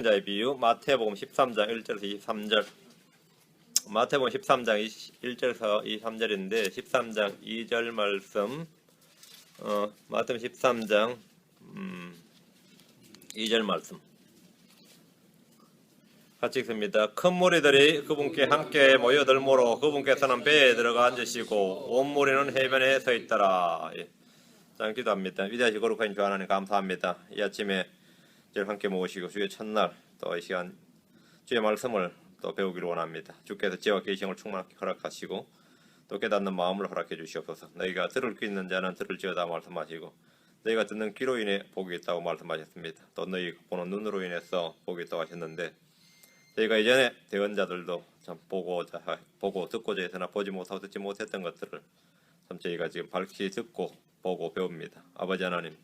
자의 비유 마태복음 13장 1절에서 23절. 마태복음 13장 1절에서 23절인데 13장 2절 말씀 마태복음 13장 2절 말씀 같이 읽습니다. 큰 무리들이 그분께 함께 모여들므로 그분께서는 배에 들어가 앉으시고 온 무리는 해변에 서 있더라. 자, 기도합니다. 위대하시고 거룩하신 주 하나님 감사합니다. 이 아침에 저를 함께 모으시고 주의 첫날 또 이 시간 주의 말씀을 또 배우기를 원합니다. 주께서 지혜와 계시를 충만하게 허락하시고 또 깨닫는 마음을 허락해 주시옵소서. 너희가 들을 귀 있는 자는 들을지어다 말씀하시고 너희가 듣는 귀로 인해 복이 있다고 말씀하셨습니다. 또 너희 보는 눈으로 인해서 복이 있다고 하셨는데 저희가 이전에 대언자들도 참 보고 듣고자 해서나 보지 못하고 듣지 못했던 것들을 참 저희가 지금 밝히 듣고 보고 배웁니다. 아버지 하나님,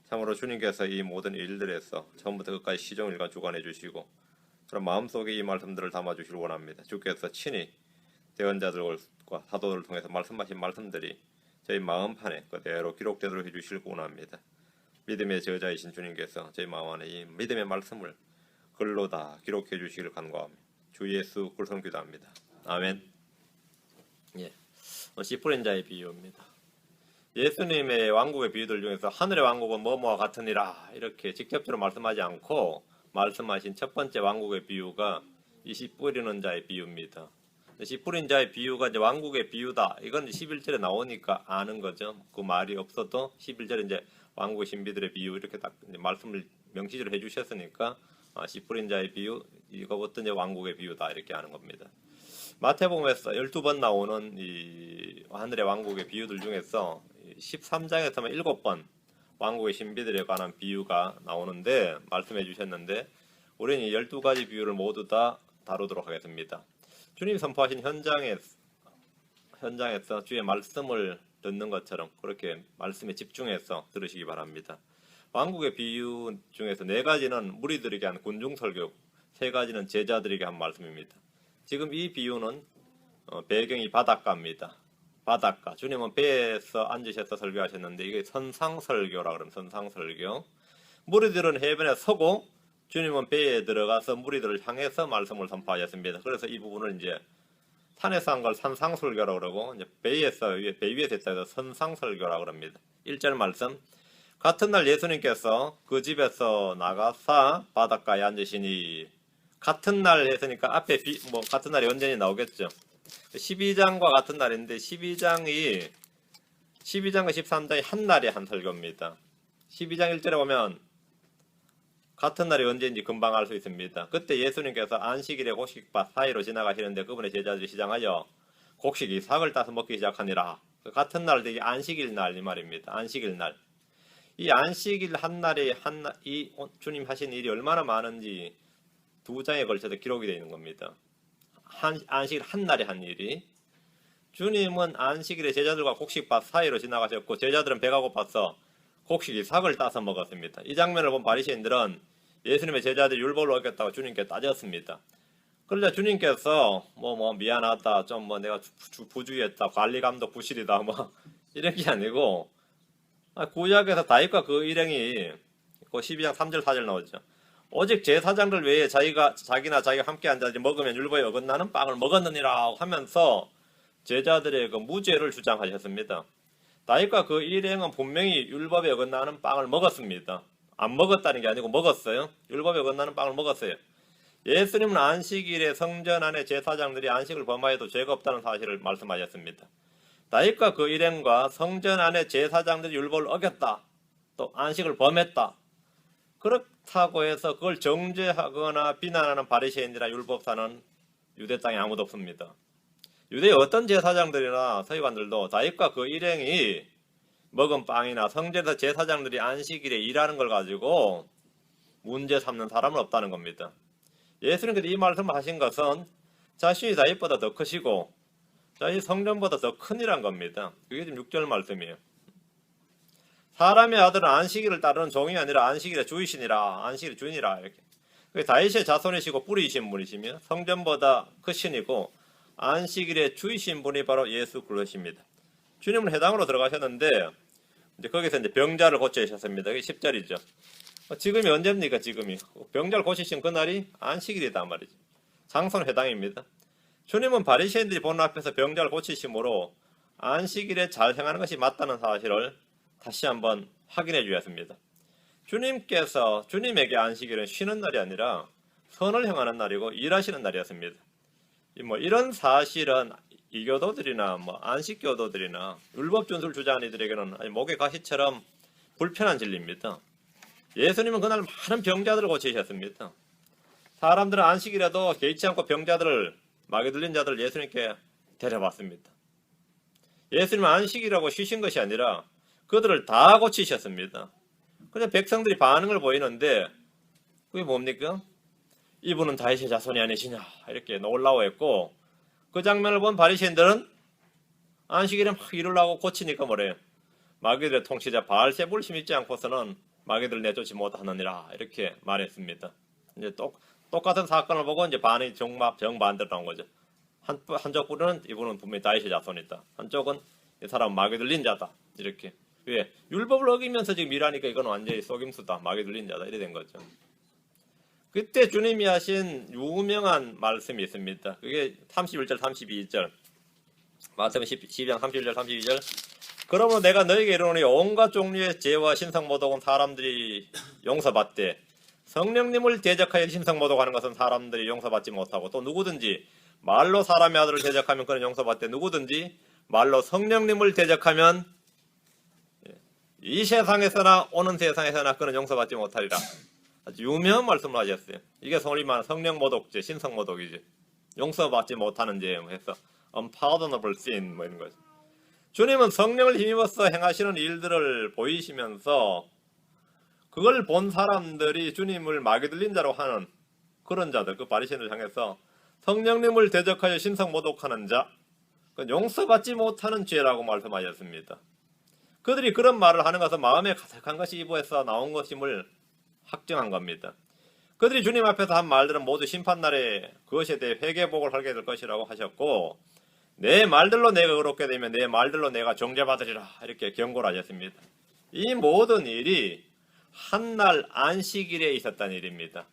참으로 주님께서 이 모든 일들에서 처음부터 끝까지 시종일관 주관해 주시고 그런 마음속에 이 말씀들을 담아주시길 원합니다. 주께서 친히 대언자들과 사도들을 통해서 말씀하신 말씀들이 저희 마음판에 그대로 기록되도록 해주시길 원합니다. 믿음의 저자이신 주님께서 저희 마음 안에 이 믿음의 말씀을 글로 다 기록해 주시기를 간구하며 주 예수 그리스도 기도합니다. 아멘. 씨 뿌린 자의 비유입니다. 예수님의 왕국의 비유들 중에서 하늘의 왕국은 뭐뭐와 같으니라 이렇게 직접적으로 말씀하지 않고 말씀하신 첫 번째 왕국의 비유가 이 씨 뿌리는 자의 비유입니다. 씨 뿌린 자의 비유가 이제 왕국의 비유다. 이건 11절에 나오니까 아는 거죠. 그 말이 없어도 11절에 이제 왕국의 신비들의 비유 이렇게 딱 이제 말씀을 명시적으로 해주셨으니까 씨 뿌린 자의 비유 이거부터 이제 왕국의 비유다 이렇게 하는 겁니다. 마태복음에서 12번 나오는 이 하늘의 왕국의 비유들 중에서 13장에서만 7번 왕국의 신비들에 관한 비유가 나오는데 말씀해 주셨는데 우리는 이 12가지 비유를 모두 다 다루도록 하겠습니다. 주님이 선포하신 현장에서 주의 말씀을 듣는 것처럼 그렇게 말씀에 집중해서 들으시기 바랍니다. 왕국의 비유 중에서 4가지는 무리들에게 한 군중설교, 3가지는 제자들에게 한 말씀입니다. 지금 이 비유는 배경이 바닷가입니다. 바닷가. 주님은 배에서 앉으셔서 설교하셨는데 이게 선상설교라 그러면 선상설교. 무리들은 해변에 서고 주님은 배에 들어가서 무리들을 향해서 말씀을 선포하셨습니다. 그래서 이 부분을 이제 산에서 한 걸 산상설교라고 그러고 이제 배 위에서 했다 해서 선상설교라고 그럽니다. 1절 말씀. 같은 날 예수님께서 그 집에서 나가사 바닷가에 앉으시니 같은 날 했으니까 앞에 같은 날이 언제니 나오겠죠. 12장과 같은 날인데 12장과 13장이 한 날에 한 설교입니다. 12장 1절에 보면 같은 날이 언제인지 금방 알 수 있습니다. 그때 예수님께서 안식일에 곡식밭 사이로 지나가시는데 그분의 제자들이 시장하여 곡식 이삭을 따서 먹기 시작하니라. 같은 날 되게 안식일 날 이 말입니다. 안식일 날. 이 안식일 한 날에 이 주님 하신 일이 얼마나 많은지 2장에 걸쳐서 기록이 되어 있는 겁니다. 안식일 한 날에 한 일이. 주님은 안식일에 제자들과 곡식밭 사이로 지나가셨고 제자들은 배가 고파서 곡식 이삭을 따서 먹었습니다. 이 장면을 본 바리새인들은 예수님의 제자들이 율법을 어겼다고 주님께 따졌습니다. 그러자 주님께서 미안하다, 좀 내가 부주의했다, 관리감독 부실이다, 이런 게 아니고 구약에서 다윗과 그 일행이 그 12장 3절 4절 나오죠. 오직 제사장들 외에 자기나 자기가 함께 앉아 먹으면 율법에 어긋나는 빵을 먹었느니라 하면서 제자들의 그 무죄를 주장하셨습니다. 다윗과 그 일행은 분명히 율법에 어긋나는 빵을 먹었습니다. 안 먹었다는 게 아니고 먹었어요. 율법에 어긋나는 빵을 먹었어요. 예수님은 안식일에 성전 안에 제사장들이 안식을 범하여도 죄가 없다는 사실을 말씀하셨습니다. 다윗과 그 일행과 성전 안에 제사장들이 율법을 어겼다. 또 안식을 범했다. 그렇다고 해서 그걸 정죄하거나 비난하는 바리새인이나 율법사는 유대 땅에 아무도 없습니다. 유대의 어떤 제사장들이나 서기관들도 다윗과 그 일행이 먹은 빵이나 성전에서 제사장들이 안식일에 일하는 걸 가지고 문제 삼는 사람은 없다는 겁니다. 예수님께서 이 말씀을 하신 것은 자신이 다윗보다 더 크시고 자신이 성전보다 더 큰이란 겁니다. 그게 지금 6절 말씀이에요. 사람의 아들은 안식일을 따르는 종이 아니라 안식일의 주이시니라. 안식일의 주인이라. 이렇게. 다윗의 자손이시고 뿌리이신 분이시며 성전보다 크신이고 안식일의 주이신 분이 바로 예수 그리스도십니다. 주님은 회당으로 들어가셨는데 이제 거기서 이제 병자를 고쳐주셨습니다. 이게 10절이죠. 지금이 언제입니까? 지금이 병자를 고치신 그날이 안식일이다 말이죠. 장소는 해당입니다. 주님은 바리새인들이 보는 앞에서 병자를 고치심으로 안식일에 잘 행하는 것이 맞다는 사실을 다시 한번 확인해 주었습니다. 주님에게 안식일은 쉬는 날이 아니라 선을 행하는 날이고 일하시는 날이었습니다. 이런 사실은 이교도들이나 안식교도들이나 율법 준수를 주장하는 이들에게는 목의 가시처럼 불편한 진리입니다. 예수님은 그날 많은 병자들을 고치셨습니다. 사람들은 안식일에도 개의치 않고 병자들을, 마귀 들린 자들을 예수님께 데려왔습니다. 예수님은 안식이라고 쉬신 것이 아니라 그들을 다 고치셨습니다. 그런데 백성들이 반응을 보이는데 그게 뭡니까? 이분은 다윗의 자손이 아니시냐 이렇게 놀라워했고, 그 장면을 본 바리새인들은 안식일에 막 일을 고치니까 뭐래요? 마귀들의 통치자 바알세불을 심지 않고서는 마귀들을 내쫓지 못하느니라 이렇게 말했습니다. 이제 똑같은 사건을 보고 이제 반응이 정반대로 나온 거죠. 한쪽으로는 이분은 분명히 다윗의 자손이다. 한쪽은 이 사람은 마귀 들린 자다. 이렇게. 왜? 율법을 어기면서 지금 일하니까 이건 완전히 속임수다. 마귀 들린 자다. 이래 된 거죠. 그때 주님이 하신 유명한 말씀이 있습니다. 그게 31절, 32절. 마태복음 12장 31절, 32절. 그러므로 내가 너에게 이르노니 온갖 종류의 죄와 신성모독은 사람들이 용서받되 성령님을 대적하여 신성모독하는 것은 사람들이 용서받지 못하고, 또 누구든지 말로 사람의 아들을 대적하면 그는 용서받되 누구든지 말로 성령님을 대적하면 이 세상에서나 오는 세상에서나 그는 용서받지 못하리라. 아주 유명한 말씀을 하셨어요. 이게 소위 말하는 성령모독죄, 신성모독이죠. 용서받지 못하는 죄 해서 unpardonable sin 이런 거죠. 주님은 성령을 힘입어서 행하시는 일들을 보이시면서 그걸 본 사람들이 주님을 마귀 들린 자로 하는 그런 자들, 그 바리새인을 향해서 성령님을 대적하여 신성모독하는 자, 용서받지 못하는 죄라고 말씀하셨습니다. 그들이 그런 말을 하는 것은 마음에 가득한 것이 이보에서 나온 것임을 확정한 겁니다. 그들이 주님 앞에서 한 말들은 모두 심판날에 그것에 대해 회개복을 하게 될 것이라고 하셨고, 내 말들로 내가 의롭게 되면 내 말들로 내가 정죄받으리라 이렇게 경고를 하셨습니다. 이 모든 일이 한날 안식일에 있었다는 일입니다.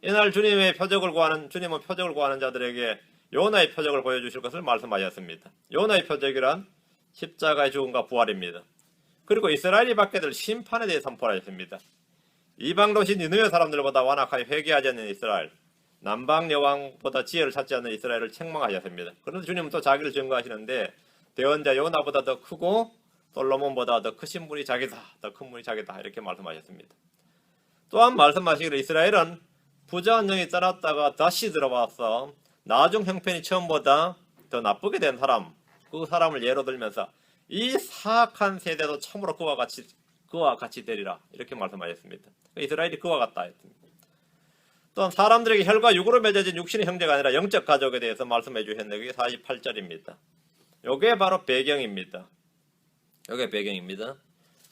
이날 주님은 표적을 구하는 자들에게 요나의 표적을 보여주실 것을 말씀하셨습니다. 요나의 표적이란 십자가의 죽음과 부활입니다. 그리고 이스라엘이 받게 될 심판에 대해 선포하셨습니다. 이방 도시 니느웨 사람들보다 완악하여 회개하지 않는 이스라엘, 남방 여왕보다 지혜를 찾지 않는 이스라엘을 책망하셨습니다. 그런데 주님은 또 자기를 증거하시는데 대언자 요나보다 더 크고 솔로몬보다 더 크신 분이 자기다, 더 큰 분이 자기다 이렇게 말씀하셨습니다. 또한 말씀하시기를 이스라엘은 부자한 영이 떠났다가 다시 들어와서 나중 형편이 처음보다 더 나쁘게 된 사람, 그 사람을 예로 들면서 이 사악한 세대도 참으로 그와 같이 되리라 이렇게 말씀하셨습니다. 이스라엘이 그와 같다 했습니다. 또한 사람들에게 혈과 육으로 맺어진 육신의 형제가 아니라 영적 가족에 대해서 말씀해 주셨는데 그게 48절입니다. 이게 바로 배경입니다. 이게 배경입니다.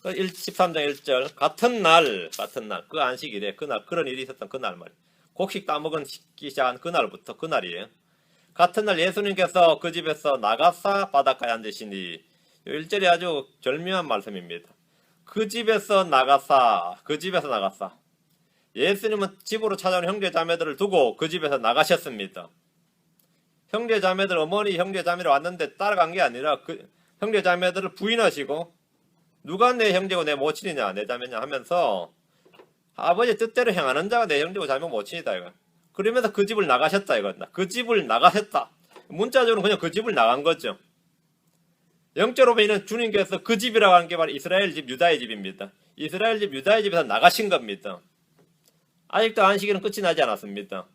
13장 1절 같은 날 그 안식일에 그런 일이 있었던 그날 말이에요. 곡식 따먹은 식기 시작한 그날부터 그날이에요. 같은 날 예수님께서 그 집에서 나가사 바닷가에 앉으시니 1절이 아주 절묘한 말씀입니다. 그 집에서 나가사 예수님은 집으로 찾아온 형제 자매들을 두고 그 집에서 나가셨습니다. 형제 자매들 어머니 형제 자매를 왔는데 따라간 게 아니라 그 형제 자매들을 부인하시고 누가 내 형제고 내 모친이냐 내 자매냐 하면서 아버지 뜻대로 행하는 자가 내 형제고 자매 모친이다 이거. 그러면서 그 집을 나가셨다 이거다. 그 집을 나가셨다. 문자적으로 그냥 그 집을 나간 거죠. 영적으로 보면 주님께서 그 집이라고 하는 게 바로 이스라엘 집 유다의 집입니다. 이스라엘 집 유다의 집에서 나가신 겁니다. 아직도 안식일은 끝이 나지 않았습니다.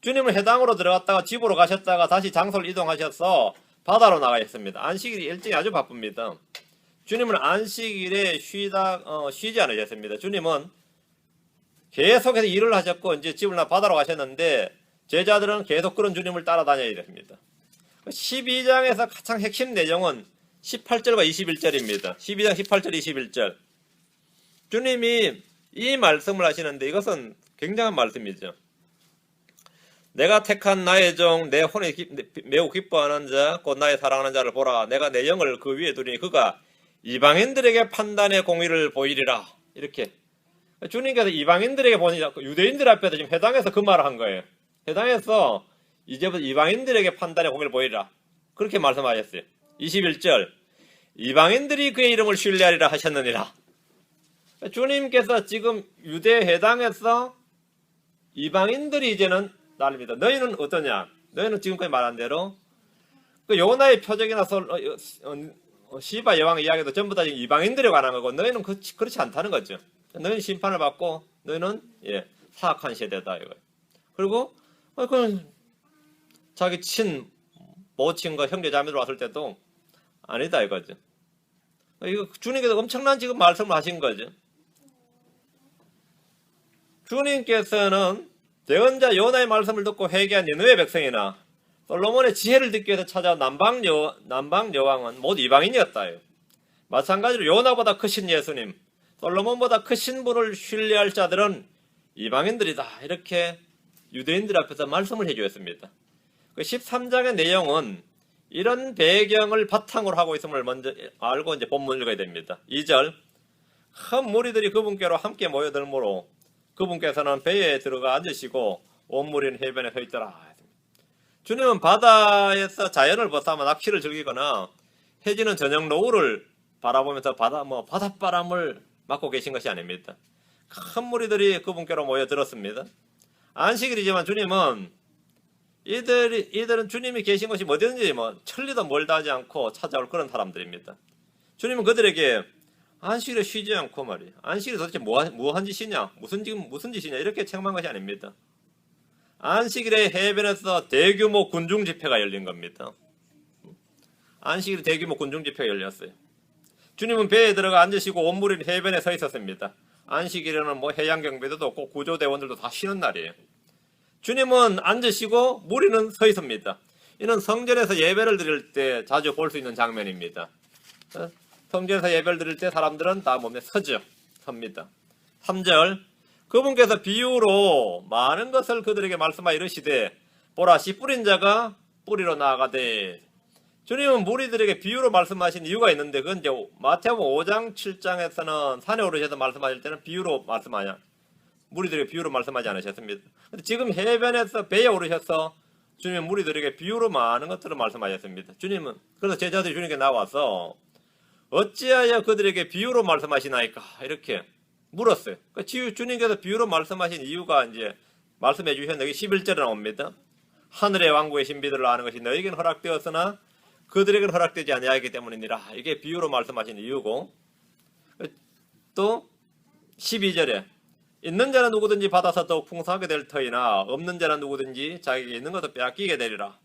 주님은 해당으로 들어갔다가 집으로 가셨다가 다시 장소를 이동하셔서 바다로 나가셨습니다. 안식일이 일정이 아주 바쁩니다. 주님은 안식일에 쉬지 않으셨습니다. 주님은 계속해서 일을 하셨고 이제 집을 바다로 가셨는데 제자들은 계속 그런 주님을 따라다녀야 됩니다. 12장에서 가장 핵심 내용은 18절과 21절입니다. 12장 18절 21절 주님이 이 말씀을 하시는데 이것은 굉장한 말씀이죠. 내가 택한 나의 종 내 혼이 매우 기뻐하는 자 곧 나의 사랑하는 자를 보라. 내가 내 영을 그 위에 두리니 그가 이방인들에게 판단의 공의를 보이리라. 이렇게 주님께서 이방인들에게 보니까 유대인들 앞에서 지금 해당해서 그 말을 한 거예요. 해당해서 이제부터 이방인들에게 판단의 공의를 보이라. 그렇게 말씀하셨어요. 21절 이방인들이 그의 이름을 신뢰하리라 하셨느니라. 주님께서 지금 유대 해당해서 이방인들이 이제는 나를 믿어. 너희는 어떠냐? 너희는 지금까지 말한 대로 그 요나의 표적이나 시바 여왕의 이야기도 전부 다 이방인들에 관한 거고 너희는 그렇지 않다는 거죠. 너희는 심판을 받고 너희는 사악한 세대다 이거예요. 그리고 그건 자기 모친과 형제자매들 왔을 때도 아니다 이거죠. 이거 주님께서 엄청난 지금 말씀을 하신 거죠. 주님께서는 대언자 요나의 말씀을 듣고 회개한 니느웨 백성이나 솔로몬의 지혜를 듣기 위해서 찾아온 남방 여왕은 모두 이방인이었다. 마찬가지로 요나보다 크신 예수님, 솔로몬보다 크신 분을 신뢰할 자들은 이방인들이다. 이렇게 유대인들 앞에서 말씀을 해주었습니다. 그 13장의 내용은 이런 배경을 바탕으로 하고 있음을 먼저 알고 이제 본문을 읽어야 됩니다. 2절 큰 무리들이 그분께로 함께 모여들므로 그분께서는 배에 들어가 앉으시고 온 무리는 해변에 서 있더라. 주님은 바다에서 자연을 벗삼아 낚시를 즐기거나 해지는 저녁 노을을 바라보면서 바닷바람을 맞고 계신 것이 아닙니다. 큰 무리들이 그분께로 모여들었습니다. 안식일이지만 주님은 이들은 주님이 계신 곳이 어디든지 천리도 멀다 하지 않고 찾아올 그런 사람들입니다. 주님은 그들에게 안식일에 쉬지 않고 말이에요. 안식일이 도대체 뭐한 짓이냐? 무슨 짓이냐? 이렇게 책망한 것이 아닙니다. 안식일에 해변에서 대규모 군중 집회가 열린 겁니다. 안식일에 대규모 군중 집회가 열렸어요. 주님은 배에 들어가 앉으시고 온 무리는 해변에 서 있었습니다. 안식일에는 해양 경비대도 없고 구조대원들도 다 쉬는 날이에요. 주님은 앉으시고 무리는 서 있습니다. 이는 성전에서 예배를 드릴 때 자주 볼 수 있는 장면입니다. 성전에서 예배를 드릴 때 사람들은 다 몸에 섭니다. 3절 그분께서 비유로 많은 것을 그들에게 말씀하여 이르시되 보라 씨 뿌린 자가 뿌리로 나아가되 주님은 무리들에게 비유로 말씀하신 이유가 있는데 그건 이제 마태복음 5장 7장에서는 산에 오르셔서 말씀하실 때는 비유로 말씀하냐 무리들에게 비유로 말씀하지 않으셨습니다. 근데 지금 해변에서 배에 오르셔서 주님은 무리들에게 비유로 많은 것들을 말씀하셨습니다. 주님은 그래서 제자들이 주님께 나와서 어찌하여 그들에게 비유로 말씀하시나이까 이렇게 물었어요. 그러니까 주님께서 비유로 말씀하신 이유가 이제 말씀해 주셨는데 여기 11절에 나옵니다. 하늘의 왕국의 신비들을 아는 것이 너희에게는 허락되었으나 그들에게는 허락되지 아니하기 때문이니라. 이게 비유로 말씀하신 이유고 또 12절에 있는 자는 누구든지 받아서 더욱 풍성하게 될 터이나 없는 자는 누구든지 자기에게 있는 것도 빼앗기게 되리라.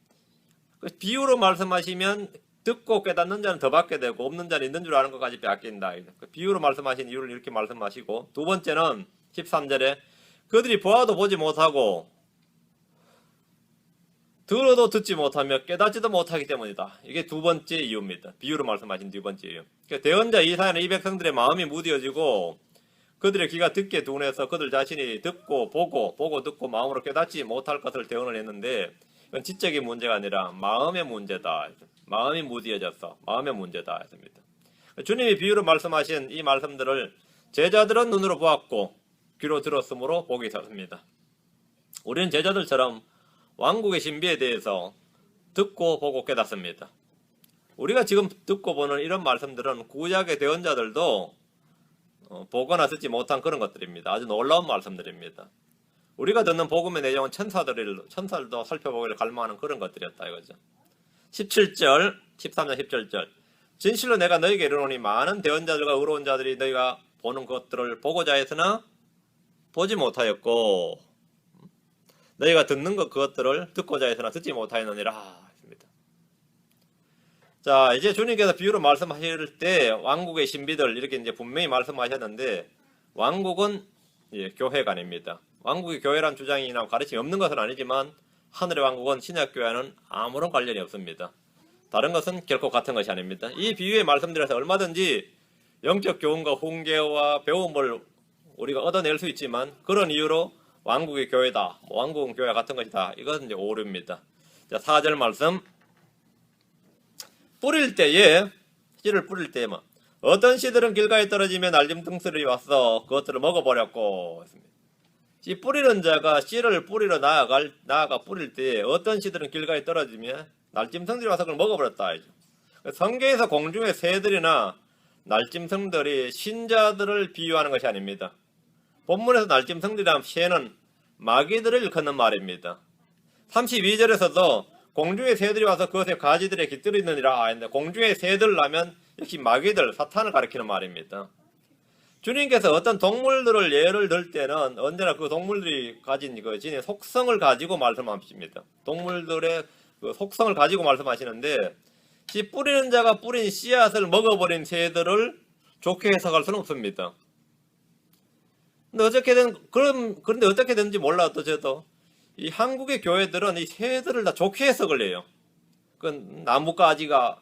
비유로 말씀하시면 듣고 깨닫는 자는 더 받게 되고 없는 자는 있는 줄 아는 것까지 빼앗긴다. 비유로 말씀하신 이유를 이렇게 말씀하시고 두 번째는 13절에 그들이 보아도 보지 못하고 들어도 듣지 못하며 깨닫지도 못하기 때문이다. 이게 두 번째 이유입니다. 비유로 말씀하신 두 번째 이유. 대언자 이사야는 이 백성들의 마음이 무디어지고 그들의 귀가 듣게 둔해서 그들 자신이 듣고 보고 듣고 마음으로 깨닫지 못할 것을 대언을 했는데 이건 지적인 문제가 아니라 마음의 문제다. 마음이 무디어졌어. 마음의 문제다 했습니다. 주님이 비유로 말씀하신 이 말씀들을 제자들은 눈으로 보았고 귀로 들었으므로 복이 졌습니다. 우리는 제자들처럼 왕국의 신비에 대해서 듣고 보고 깨닫습니다. 우리가 지금 듣고 보는 이런 말씀들은 구약의 대언자들도 보거나 듣지 못한 그런 것들입니다. 아주 놀라운 말씀들입니다. 우리가 듣는 복음의 내용은 천사들도 살펴보기를 갈망하는 그런 것들이었다 이거죠. 17절, 13절, 17절 진실로 내가 너희에게 이르노니 많은 대언자들과 의로운 자들이 너희가 보는 것들을 보고자 했으나 보지 못하였고 너희가 듣는 그것들을 듣고자 했으나 듣지 못하였느니라 했습니다. 자, 이제 주님께서 비유로 말씀하실 때 왕국의 신비들 이렇게 이제 분명히 말씀하셨는데 왕국은 교회가 아닙니다. 왕국이 교회란 주장이나 가르침이 없는 것은 아니지만 하늘의 왕국은 신약교회와는 아무런 관련이 없습니다. 다른 것은 결코 같은 것이 아닙니다. 이 비유의 말씀드려서 얼마든지 영적 교훈과 훈계와 배움을 우리가 얻어낼 수 있지만 그런 이유로 왕국의 교회다, 왕국은 교회와 같은 것이다. 이것은 이제 오류입니다. 자, 4절 말씀. 뿌릴 때에 씨를 뿌릴 때에 어떤 씨들은 길가에 떨어지며 날짐승들이 와서 그것들을 먹어버렸고 했습니다. 씨 뿌리는 자가 씨를 뿌리러 나아가 뿌릴 때 어떤 씨들은 길가에 떨어지며 날짐승들이 와서 그걸 먹어버렸다 하죠. 성경에서 공중의 새들이나 날짐승들이 신자들을 비유하는 것이 아닙니다. 본문에서 날짐승들이란 새는 마귀들을 일컫는 말입니다. 32절에서도 공중의 새들이 와서 그것의 가지들에 깃들이느니라 했는데 공중의 새들 하면 역시 마귀들, 사탄을 가리키는 말입니다. 주님께서 어떤 동물들을 예를 들 때는 언제나 그 동물들이 가진 그 지닌 속성을 가지고 말씀하십니다. 동물들의 그 속성을 가지고 말씀하시는데 씨 뿌리는 자가 뿌린 씨앗을 먹어버린 새들을 좋게 해석할 수는 없습니다. 그런데 어떻게 되는지 몰라도 저도 이 한국의 교회들은 이 새들을 다 좋게 해석을 해요. 그 나뭇가지가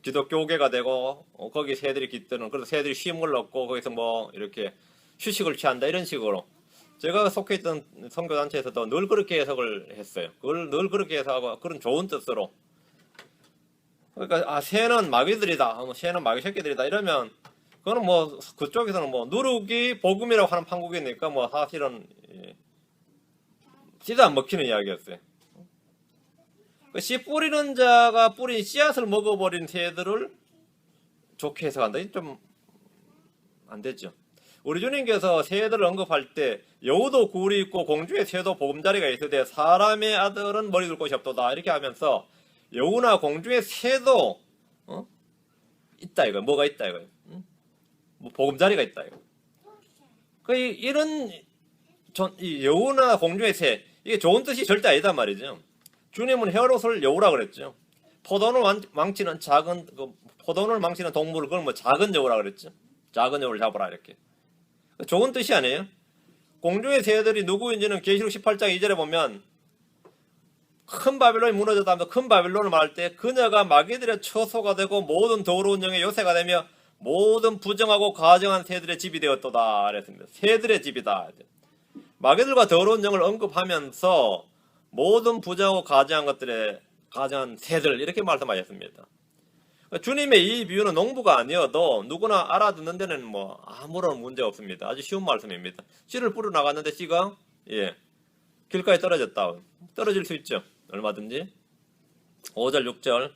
기독교계가 되고 거기 새들이 깃드는 그래서 새들이 쉼을 얻고 거기서 뭐 이렇게 휴식을 취한다 이런 식으로 제가 속해 있던 선교단체에서도 늘 그렇게 해석을 했어요. 그걸 늘 그렇게 해석하고 그런 좋은 뜻으로 그러니까 새는 마귀들이다, 새는 마귀 새끼들이다 이러면 그거는 뭐 그쪽에서는 뭐 누룩이 복음이라고 하는 판국이니까 뭐 사실은 씨도 안 먹히는 이야기였어요. 씨 뿌리는 자가 뿌린 씨앗을 먹어버린 새들을 좋게 해석한다. 좀 안 되죠. 우리 주님께서 새들을 언급할 때 여우도 굴이 있고 공중의 새도 보금자리가 있으되 사람의 아들은 머리 둘 곳이 없도다 이렇게 하면서 여우나 공중의 새도 있다 이거 뭐가 있다 이거 뭐 보금자리가 있다 이거 이런 이 여우나 공중의 새 이게 좋은 뜻이 절대 아니단 말이죠. 주님은 헤롯을 여우라 그랬죠. 포도원을 망치는 포도원을 망치는 동물을 그걸 뭐 작은 여우라 그랬죠. 작은 여우를 잡으라 이렇게. 좋은 뜻이 아니에요. 공중의 새들이 누구인지는 계시록 18장 2절에 보면 큰 바빌론이 무너졌다면서 큰 바빌론을 말할 때 그녀가 마귀들의 처소가 되고 모든 더러운 영의 요새가 되며 모든 부정하고 가정한 새들의 집이 되었도다 그랬습니다. 새들의 집이다. 마귀들과 더러운 영을 언급하면서 모든 부정하고 가정한 새들 이렇게 말씀하셨습니다. 주님의 이 비유는 농부가 아니어도 누구나 알아듣는 데는 뭐 아무런 문제 없습니다. 아주 쉬운 말씀입니다. 씨를 뿌려 나갔는데 씨가 길가에 떨어졌다. 떨어질 수 있죠. 얼마든지. 5절 6절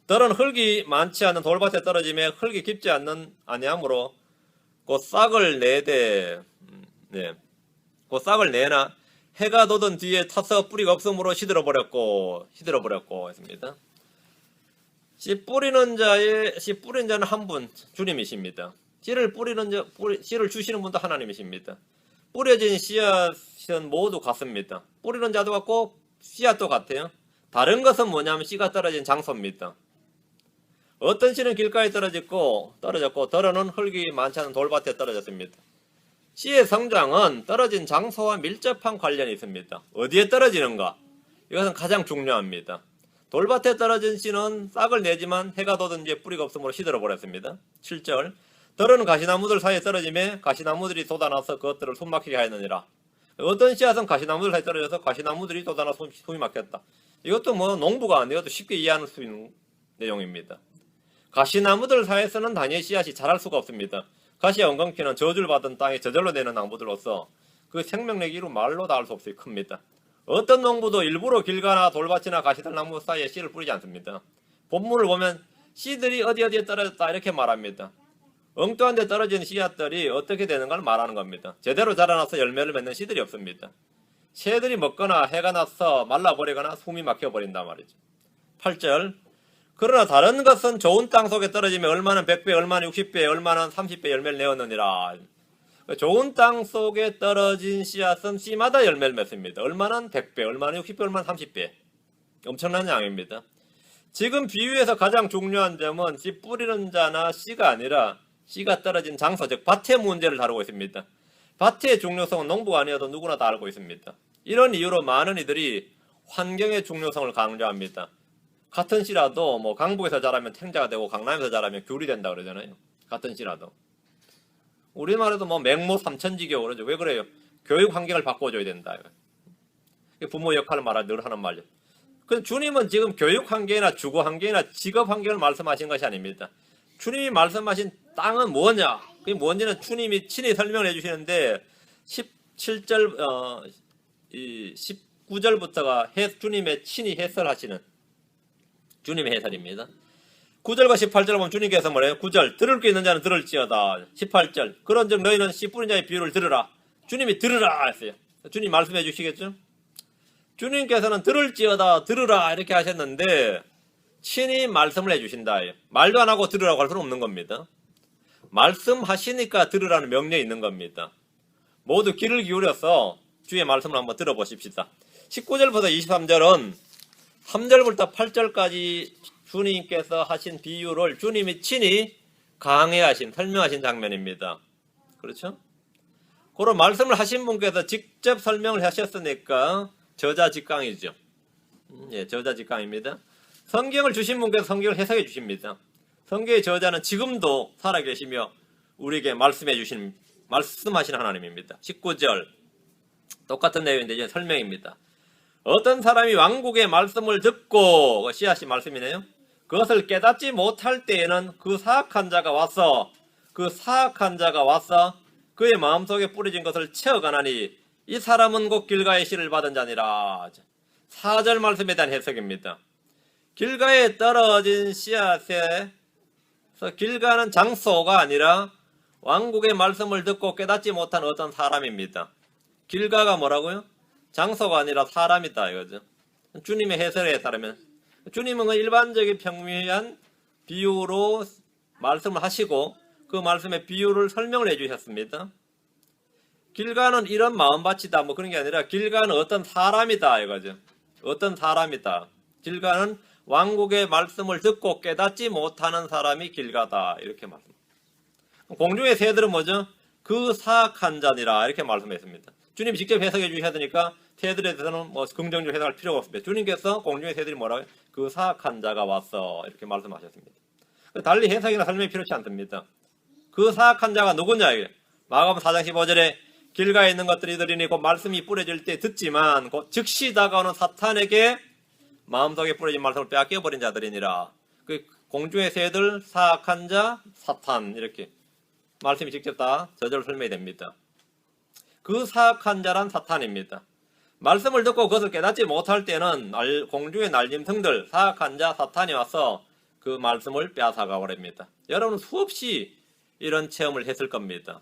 들은 흙이 많지 않은 돌밭에 떨어지며 흙이 깊지 아니하므로 곧 싹을 내나 해가 돋은 뒤에 타서 뿌리가 없으므로 시들어버렸고 했습니다. 씨 뿌리는 자는 한 분 주님이십니다. 씨를 주시는 분도 하나님이십니다. 뿌려진 씨앗은 모두 같습니다. 뿌리는 자도 같고 씨앗도 같아요. 다른 것은 뭐냐면 씨가 떨어진 장소입니다. 어떤 씨는 길가에 떨어졌고 더러는 흙이 많지 않은 돌밭에 떨어졌습니다. 씨의 성장은 떨어진 장소와 밀접한 관련이 있습니다. 어디에 떨어지는가? 이것은 가장 중요합니다. 돌밭에 떨어진 씨는 싹을 내지만 해가 돋은 뒤에 뿌리가 없으므로 시들어버렸습니다. 7절 더러는 가시나무들 사이에 떨어지며 가시나무들이 돋아나서 그것들을 숨막히게 하였느니라. 어떤 씨앗은 가시나무들 사이에 떨어져서 가시나무들이 돋아나서 숨이 막혔다. 이것도 뭐 농부가 아니어도 쉽게 이해할 수 있는 내용입니다. 가시나무들 사이에서는 당연히 씨앗이 자랄 수가 없습니다. 가시와 엉겅퀴는 저주를 받은 땅에 저절로 내는 나무들로서 그 생명력이 이루 말로 닿을 수 없이 큽니다. 어떤 농부도 일부러 길가나 돌밭이나 가시들 나무 사이에 씨를 뿌리지 않습니다. 본문을 보면 씨들이 어디에 떨어졌다 이렇게 말합니다. 엉뚱한 데 떨어진 씨앗들이 어떻게 되는가를 말하는 겁니다. 제대로 자라나서 열매를 맺는 씨들이 없습니다. 새들이 먹거나 해가 나서 말라버리거나 숨이 막혀버린단 말이죠. 8절 그러나 다른 것은 좋은 땅 속에 떨어지면 얼마는 100배, 얼마는 60배, 얼마는 30배 열매를 내었느니라. 좋은 땅 속에 떨어진 씨앗은 씨마다 열매를 맺습니다. 얼마는 100배, 얼마는 60배, 얼마는 30배. 엄청난 양입니다. 지금 비유에서 가장 중요한 점은 씨 뿌리는 자나 씨가 아니라 씨가 떨어진 장소, 즉 밭의 문제를 다루고 있습니다. 밭의 중요성은 농부가 아니어도 누구나 다 알고 있습니다. 이런 이유로 많은 이들이 환경의 중요성을 강조합니다. 같은 씨라도 뭐 강북에서 자라면 탱자가 되고 강남에서 자라면 귤이 된다 그러잖아요. 같은 씨라도. 우리말에도 뭐 맹모 삼천지교 그러죠. 왜 그래요? 교육 환경을 바꿔줘야 된다. 부모 역할을 늘 하는 말이죠. 근데 주님은 지금 교육 환경이나 주거 환경이나 직업 환경을 말씀하신 것이 아닙니다. 주님이 말씀하신 땅은 뭐냐? 그게 뭔지는 주님이 친히 설명을 해주시는데 17절 이 19절부터가 주님의 친히 해설하시는 주님의 해설입니다. 9절과 18절 보면 주님께서 뭐래요? 9절 들을 게 있는 자는 들을지어다. 18절 그런즉 너희는 씨 뿌린 자의 비유를 들으라. 주님이 들으라 했어요. 주님 말씀해 주시겠죠? 주님께서는 들을지어다 들으라 이렇게 하셨는데 친히 말씀을 해주신다. 말도 안 하고 들으라고 할 수는 없는 겁니다. 말씀하시니까 들으라는 명령이 있는 겁니다. 모두 귀를 기울여서 주의 말씀을 한번 들어보십시다. 19절부터 23절은 3절부터 8절까지 주님께서 하신 비유를 주님이 친히 강해하신, 설명하신 장면입니다. 그렇죠? 그런 말씀을 하신 분께서 직접 설명을 하셨으니까 저자직강이죠. 예, 저자직강입니다. 성경을 주신 분께서 성경을 해석해 주십니다. 성경의 저자는 지금도 살아계시며 우리에게 말씀하시는 하나님입니다. 19절 똑같은 내용인데 이제 설명입니다. 어떤 사람이 왕국의 말씀을 듣고 씨앗이 말씀이네요. 그것을 깨닫지 못할 때에는 그 사악한 자가 와서 그의 마음속에 뿌려진 것을 채어가나니 이 사람은 곧 길가의 씨를 받은 자니라. 4절 말씀에 대한 해석입니다. 길가에 떨어진 씨앗에서 길가는 장소가 아니라 왕국의 말씀을 듣고 깨닫지 못한 어떤 사람입니다. 길가가 뭐라고요? 장소가 아니라 사람이다 이거죠. 주님의 해설에 따르면 주님은 일반적인 평미한 비유로 말씀을 하시고 그 말씀의 비유를 설명을 해주셨습니다. 길가는 이런 마음밭이다 뭐 그런 게 아니라 길가는 어떤 사람이다 이거죠. 어떤 사람이다. 길가는 왕국의 말씀을 듣고 깨닫지 못하는 사람이 길가다 이렇게 말씀. 공중의 새들은 뭐죠? 그 사악한 자니라 이렇게 말씀했습니다. 주님이 직접 해석해 주셔야 되니까 새들에 대해서는 뭐 긍정적으로 해석할 필요가 없습니다. 주님께서 공중의 새들이 뭐라고요? 그 사악한 자가 왔어 이렇게 말씀하셨습니다. 달리 해석이나 설명이 필요치 않습니다. 그 사악한 자가 누구냐 이게 마가복음 4장 15절에 길가에 있는 것들이 들으니 곧 말씀이 뿌려질 때 듣지만 곧 즉시 다가오는 사탄에게 마음속에 뿌려진 말씀을 빼앗겨버린 자들이니라. 그 공중의 새들, 사악한 자, 사탄 이렇게 말씀이 직접 다 저절로 설명이 됩니다. 그 사악한 자란 사탄입니다. 말씀을 듣고 그것을 깨닫지 못할 때는 공중의 날짐승들, 사악한 자, 사탄이 와서 그 말씀을 빼앗아가 버립니다. 여러분은 수없이 이런 체험을 했을 겁니다.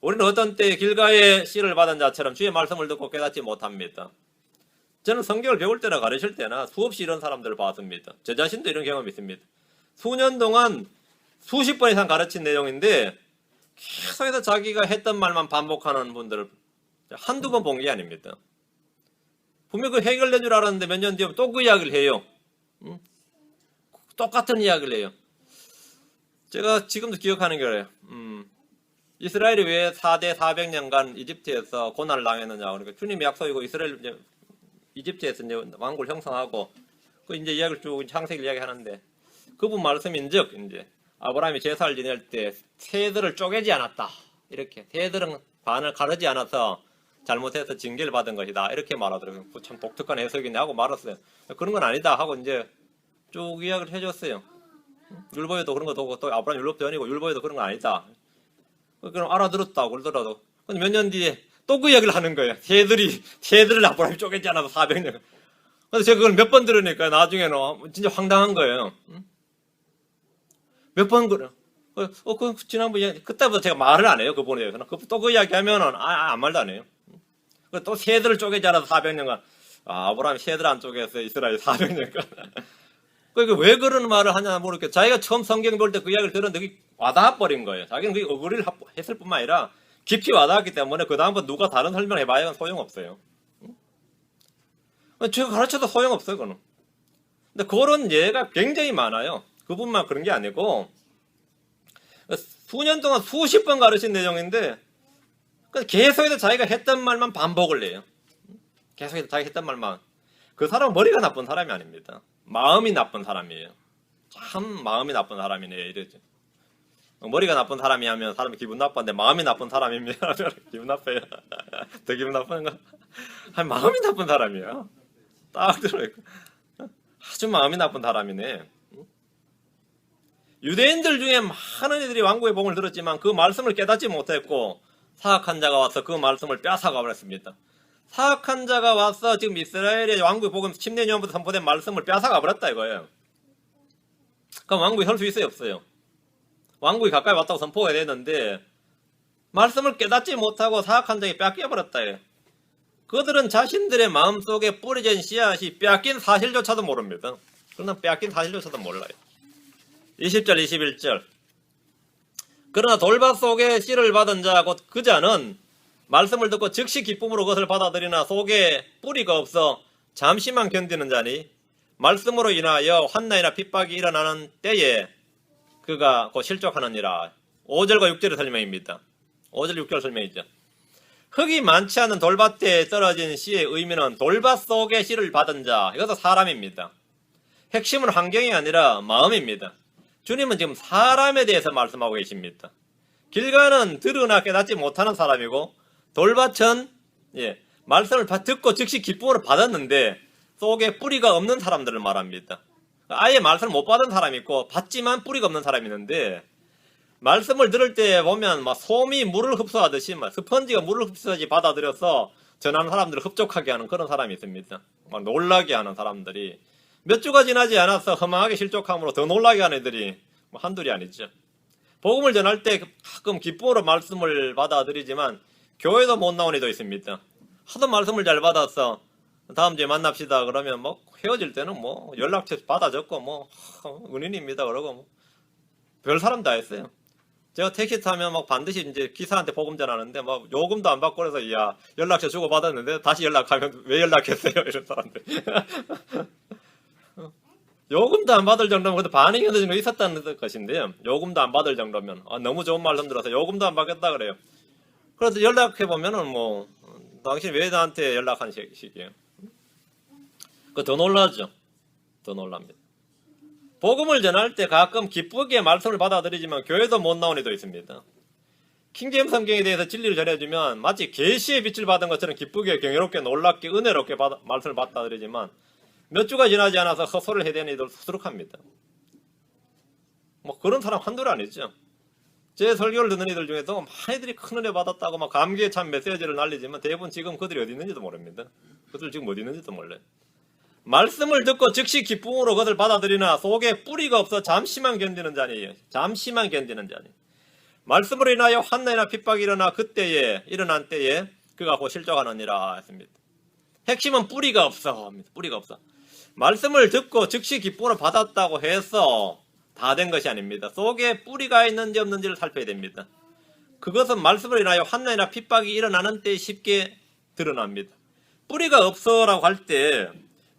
우리는 어떤 때 길가에 씨를 받은 자처럼 주의 말씀을 듣고 깨닫지 못합니다. 저는 성경을 배울 때나 가르칠 때나 수없이 이런 사람들을 봤습니다. 저 자신도 이런 경험이 있습니다. 수년 동안 수십 번 이상 가르친 내용인데 계속해서 자기가 했던 말만 반복하는 분들을 한두 번 본 게 아닙니다. 분명 그 해결된 줄 알았는데 몇 년 뒤에 또 그 이야기를 해요. 똑같은 이야기를 해요. 제가 지금도 기억하는 게 그래요. 이스라엘이 왜 4대 400년간 이집트에서 고난을 당했느냐. 그러니까 주님의 약속이고 이집트에서 이제 왕국을 형성하고 그 이제 이야기를 쭉 창세기를 이야기하는데 그분 말씀인즉 이제 아브라함이 제사를 지낼 때 새들을 쪼개지 않았다. 이렇게 새들은 반을 가르지 않아서 잘못해서 징계를 받은 것이다. 이렇게 말하더라고요. 참 독특한 해석이네 하고 말았어요. 그런 건 아니다 하고 이제 쭉 이야기를 해줬어요. 율법에도 그런 것도 또 아브라함 율법도 아니고 율법에도 그런 건 아니다. 그럼 알아들었다고 그러더라도 근데 몇 년 뒤에 또 그 이야기를 하는 거예요. 새들을 아브라함이 쪼개지 않아서 400년. 그래서 제가 그걸 몇 번 들으니까 나중에는 진짜 황당한 거예요. 몇 번 그래. 지난번 이야기, 그때부터 제가 말을 안 해요. 그분에 대해서는. 또 그 이야기 하면은, 아무 말도 안 해요. 또 새들을 쪼개지 않아서 400년간. 아브라함이 새들 안 쪼개서 이스라엘 400년간. 그러니까 왜 그런 말을 하냐 모르겠어요. 자기가 처음 성경 볼 때 그 이야기를 들었는데 그게 와닿아버린 거예요. 자기는 그게 어구리를 했을 뿐만 아니라 깊이 와닿았기 때문에 그다음부터 누가 다른 설명을 해봐야 소용없어요. 제가 가르쳐도 소용없어요. 그거는. 근데 그런 예가 굉장히 많아요. 그분만 그런 게 아니고 수년 동안 수십 번 가르친 내용인데 계속해서 자기가 했던 말만 반복을 해요. 계속해서 자기가 했던 말만. 그 사람은 머리가 나쁜 사람이 아닙니다. 마음이 나쁜 사람이에요. 참 마음이 나쁜 사람이네요. 이러죠. 머리가 나쁜 사람이 하면 사람이 기분 나쁜데 마음이 나쁜 사람이면 기분 나빠요. 더 기분 나쁜가? 마음이 나쁜 사람이에요. 딱 들어있고 아주 마음이 나쁜 사람이네. 유대인들 중에 많은 이들이 왕국의 복음을 들었지만 그 말씀을 깨닫지 못했고 사악한 자가 와서 그 말씀을 뺏어가 버렸습니다. 사악한 자가 와서 지금 이스라엘의 왕국의 복음 10년 전부터 선포된 말씀을 뺏어가 버렸다 이거예요. 그럼 왕국이 설 수 있어요, 없어요? 왕국이 가까이 왔다고 선포가 되는데 말씀을 깨닫지 못하고 사악한 자가 뺏겨버렸다. 그들은 자신들의 마음속에 뿌려진 씨앗이 뺏긴 사실조차도 모릅니다. 그러나 뺏긴 사실조차도 몰라요. 20절 21절 그러나 돌밭 속에 씨를 받은 자 곧 그 자는 말씀을 듣고 즉시 기쁨으로 그것을 받아들이나 속에 뿌리가 없어 잠시만 견디는 자니 말씀으로 인하여 환난이나 핍박이 일어나는 때에 그가 곧 실족하느니라. 5절과 6절의 설명입니다. 5절 6절 설명이죠. 흙이 많지 않은 돌밭에 떨어진 씨의 의미는 돌밭 속에 씨를 받은 자, 이것도 사람입니다. 핵심은 환경이 아니라 마음입니다. 주님은 지금 사람에 대해서 말씀하고 계십니다. 길가는 들으나 깨닫지 못하는 사람이고 돌밭은 말씀을 듣고 즉시 기쁨으로 받았는데 속에 뿌리가 없는 사람들을 말합니다. 아예 말씀을 못 받은 사람이 있고 받지만 뿌리가 없는 사람이 있는데 말씀을 들을 때 보면 막 솜이 물을 흡수하듯이 스펀지가 물을 흡수하듯이 받아들여서 전하는 사람들을 흡족하게 하는 그런 사람이 있습니다. 막 놀라게 하는 사람들이 몇 주가 지나지 않아서 허망하게 실족함으로 더 놀라게 하는 애들이 한둘이 아니죠. 복음을 전할 때 가끔 기쁨으로 말씀을 받아들이지만 교회도 못 나온 애도 있습니다. 하도 말씀을 잘 받아서 다음 주에 만납시다 그러면 뭐 헤어질 때는 뭐 연락처 받아 적고 은인입니다 그러고 별 사람 다 했어요. 제가 택시 타면 막 반드시 이제 기사한테 복음 전하는데 막 요금도 안 받고 그래서 야 연락처 주고 받았는데 다시 연락하면 왜 연락했어요 이런 사람들. 요금도 안 받을 정도면 그래도 반응이 어느 정도 있었다는 것인데요. 요금도 안 받을 정도면 너무 좋은 말씀 들어서 요금도 안 받겠다 그래요. 그래서 연락해 보면은 당신 왜 나한테 연락한 식이에요. 그 더 놀라죠. 더 놀랍니다. 복음을 전할 때 가끔 기쁘게 말씀을 받아들이지만 교회도 못 나온 애도 있습니다. 킹제임스 성경에 대해서 진리를 전해주면 마치 계시의 빛을 받은 것처럼 기쁘게 경이롭게 놀랍게 은혜롭게 말씀을 받아들이지만 몇 주가 지나지 않아서 헛소리를 해대는 애들 수두룩합니다. 그런 사람 한둘이 아니죠. 제 설교를 듣는 애들 중에도 많이들이 큰 은혜 받았다고 막 감기에 찬 메시지를 날리지만 대부분 지금 그들이 어디 있는지도 모릅니다. 그들 지금 어디 있는지도 몰라요. 말씀을 듣고 즉시 기쁨으로 그것을 받아들이나 속에 뿌리가 없어 잠시만 견디는 자니에요. 잠시만 견디는 자니. 말씀으로 인하여 환난이나 핍박이 일어난 때에 그가 곧 실족하느니라 했습니다. 핵심은 뿌리가 없어. 뿌리가 없어. 말씀을 듣고 즉시 기쁨으로 받았다고 해서 다 된 것이 아닙니다. 속에 뿌리가 있는지 없는지를 살펴야 됩니다. 그것은 말씀으로 인하여 환난이나 핍박이 일어나는 때에 쉽게 드러납니다. 뿌리가 없어라고 할 때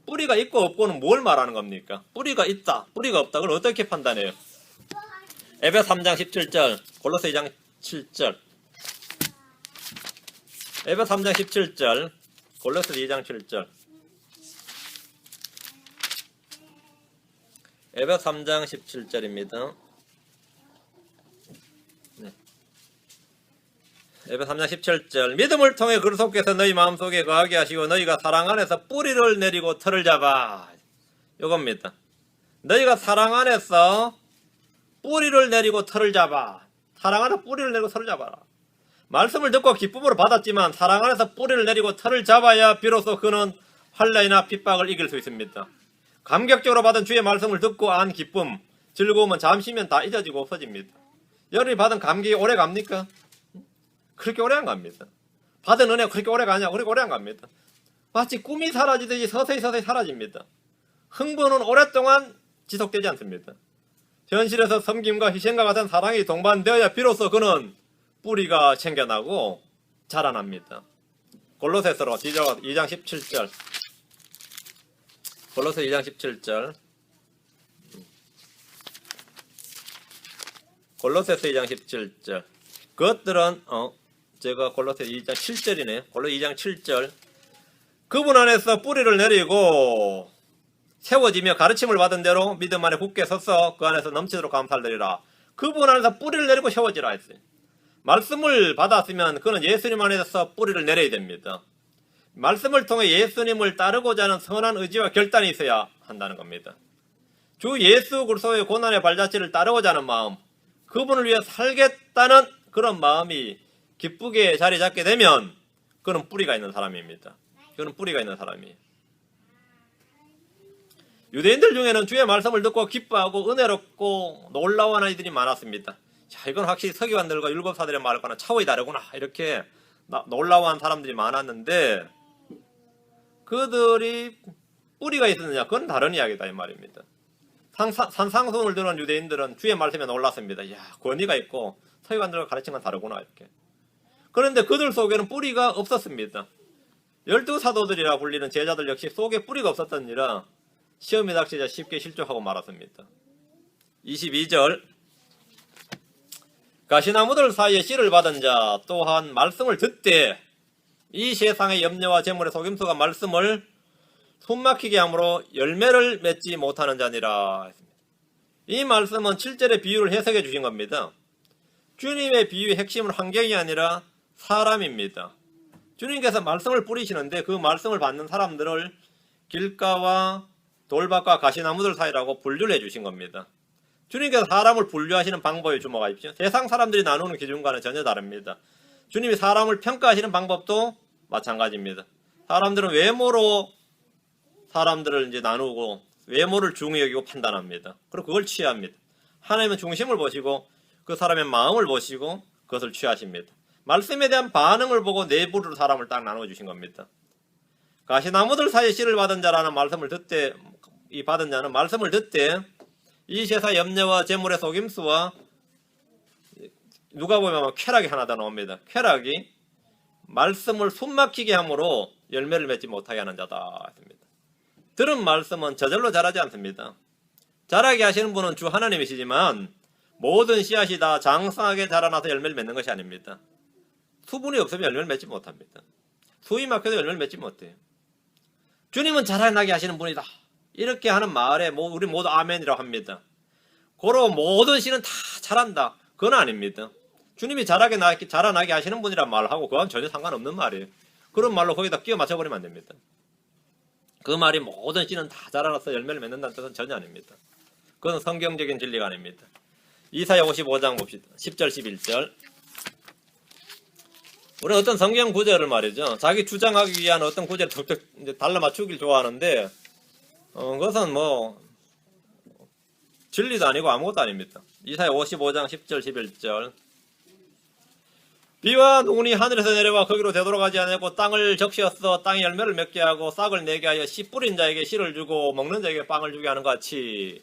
뿌리가 있고 없고는 뭘 말하는 겁니까? 뿌리가 있다, 뿌리가 없다. 그걸 어떻게 판단해요? 에베소 3장 17절, 골로새 2장 7절. 에베소 3장 17절, 골로새 2장 7절. 에베소 3장 17절입니다. 에베소 3장 17절 믿음을 통해 그리스도께서 너희 마음속에 거하게 하시고 너희가 사랑 안에서 뿌리를 내리고 털을 잡아. 이겁니다. 너희가 사랑 안에서 뿌리를 내리고 털을 잡아. 사랑 안에서 뿌리를 내리고 털을 잡아라. 말씀을 듣고 기쁨으로 받았지만 사랑 안에서 뿌리를 내리고 털을 잡아야 비로소 그는 환난이나 핍박을 이길 수 있습니다. 감격적으로 받은 주의 말씀을 듣고 안 기쁨, 즐거움은 잠시면 다 잊어지고 없어집니다. 여러분이 받은 감격이 오래 갑니까? 그렇게 오래 안 갑니다. 받은 은혜가 그렇게 오래 가냐? 그렇게 오래 안 갑니다. 마치 꿈이 사라지듯이 서서히 사라집니다. 흥분은 오랫동안 지속되지 않습니다. 현실에서 섬김과 희생과 같은 사랑이 동반되어야 비로소 그는 뿌리가 생겨나고 자라납니다. 골로새서로 2장 17절. 골로새 2장 17절. 골로새서 2장 17절. 그것들은 제가 골로새 2장 7절이네. 골로 2장 7절. 그분 안에서 뿌리를 내리고 세워지며 가르침을 받은 대로 믿음 안에 굳게 서서 그 안에서 넘치도록 감사드리라. 그분 안에서 뿌리를 내리고 세워지라 했어요. 말씀을 받았으면 그는 예수님 안에서 뿌리를 내려야 됩니다. 말씀을 통해 예수님을 따르고자 하는 선한 의지와 결단이 있어야 한다는 겁니다. 주 예수 그리스도의 고난의 발자취를 따르고자 하는 마음, 그분을 위해 살겠다는 그런 마음이 기쁘게 자리 잡게 되면 그는 뿌리가 있는 사람입니다. 그는 뿌리가 있는 사람이에요. 유대인들 중에는 주의 말씀을 듣고 기뻐하고 은혜롭고 놀라워하는 이들이 많았습니다. 자, 이건 확실히 서기관들과 율법사들의 말과는 차원이 다르구나, 이렇게 놀라워한 사람들이 많았는데, 그들이 뿌리가 있었느냐, 그건 다른 이야기다 이 말입니다. 산상수훈을 들은 유대인들은 주의 말씀에 놀랐습니다. 야, 권위가 있고 서기관들과 가르친 건 다르구나, 이렇게. 그런데 그들 속에는 뿌리가 없었습니다. 12사도들이라 불리는 제자들 역시 속에 뿌리가 없었더니라 시험이 닥치자 쉽게 실족하고 말았습니다. 22절, 가시나무들 사이에 씨를 받은 자 또한 말씀을 듣되 이 세상의 염려와 재물의 속임수가 말씀을 숨막히게 함으로 열매를 맺지 못하는 자니라. 이 말씀은 7절의 비유를 해석해 주신 겁니다. 주님의 비유의 핵심은 환경이 아니라 사람입니다. 주님께서 말씀을 뿌리시는데 그 말씀을 받는 사람들을 길가와 돌밭과 가시나무들 사이라고 분류를 해주신 겁니다. 주님께서 사람을 분류하시는 방법에 주목하십시오. 세상 사람들이 나누는 기준과는 전혀 다릅니다. 주님이 사람을 평가하시는 방법도 마찬가지입니다. 사람들은 외모로 사람들을 이제 나누고 외모를 중요히 여기고 판단합니다. 그리고 그걸 취합니다. 하나님은 중심을 보시고 그 사람의 마음을 보시고 그것을 취하십니다. 말씀에 대한 반응을 보고 내부로 사람을 딱 나눠주신 겁니다. 가시나무들 사이에 씨를 받은 자라는 말씀을 듣되, 이 받은 자는 말씀을 듣되 이 세상 염려와 재물의 속임수와, 누가 보면 쾌락이 하나 더 나옵니다. 쾌락이 말씀을 숨막히게 함으로 열매를 맺지 못하게 하는 자다. 들은 말씀은 저절로 자라지 않습니다. 자라게 하시는 분은 주 하나님이시지만 모든 씨앗이 다 장성하게 자라나서 열매를 맺는 것이 아닙니다. 수분이 없으면 열매를 맺지 못합니다. 수위 막혀도 열매를 맺지 못해요. 주님은 자라나게 하시는 분이다, 이렇게 하는 말에 우리 모두 아멘이라고 합니다. 고로 모든 씨는 다 자란다, 그건 아닙니다. 주님이 자라나게 하시는 분이란 말을 하고 그건 전혀 상관없는 말이에요. 그런 말로 거기다 끼워 맞춰버리면 안 됩니다. 그 말이 모든 씨는 다 자라나서 열매를 맺는다는 뜻은 전혀 아닙니다. 그건 성경적인 진리가 아닙니다. 이사야 55장 봅시다. 10절 11절. 우리는 어떤 성경 구절을 말이죠, 자기 주장하기 위한 어떤 구절을 툭툭 이제 달라 맞추길 좋아하는데, 그것은 뭐 진리도 아니고 아무것도 아닙니다. 이사야 55장 10절 11절. 비와 눈이 하늘에서 내려와 거기로 되돌아가지 않고 땅을 적시었어 땅이 열매를 맺게 하고 싹을 내게 하여 씨 뿌린 자에게 씨를 주고 먹는 자에게 빵을 주게 하는 것 같이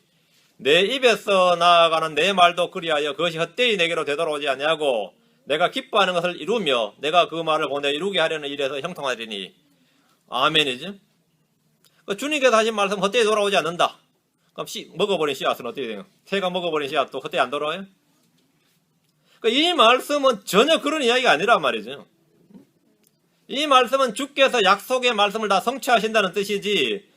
내 입에서 나아가는 내 말도 그리하여 그것이 헛되이 내게로 되돌아오지 아니하고 내가 기뻐하는 것을 이루며 내가 그 말을 보내 이루게 하려는 일에서 형통하리니. 아멘이죠. 주님께서 하신 말씀 헛되이 돌아오지 않는다. 그럼 먹어버린 씨앗은 어떻게 돼요? 새가 먹어버린 씨앗도 헛되이 안 돌아와요? 이 말씀은 전혀 그런 이야기가 아니란 말이죠. 이 말씀은 주께서 약속의 말씀을 다 성취하신다는 뜻이지,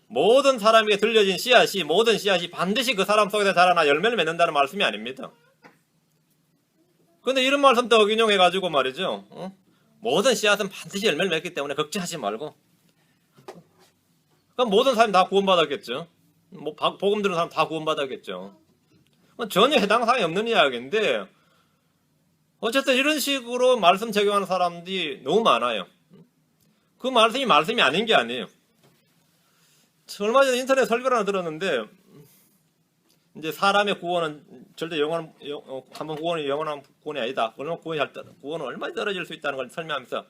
모든 사람에게 들려진 씨앗이, 모든 씨앗이 반드시 그 사람 속에서 자라나 열매를 맺는다는 말씀이 아닙니다. 그런데 이런 말씀 또 인용해가지고 말이죠, 모든 씨앗은 반드시 열매를 맺기 때문에 걱정하지 말고, 그럼 모든 사람이 다 구원받았겠죠. 복음 들은 사람 다 구원받았겠죠. 전혀 해당 사항이 없는 이야기인데, 어쨌든 이런 식으로 말씀 적용하는 사람들이 너무 많아요. 그 말씀이 아닌 게 아니에요. 얼마 전에 인터넷 설교를 하나 들었는데, 이제 사람의 구원은 절대 한번 구원이 영원한 구원이 아니다. 구원은 얼마나 떨어질 수 있다는 걸 설명하면서,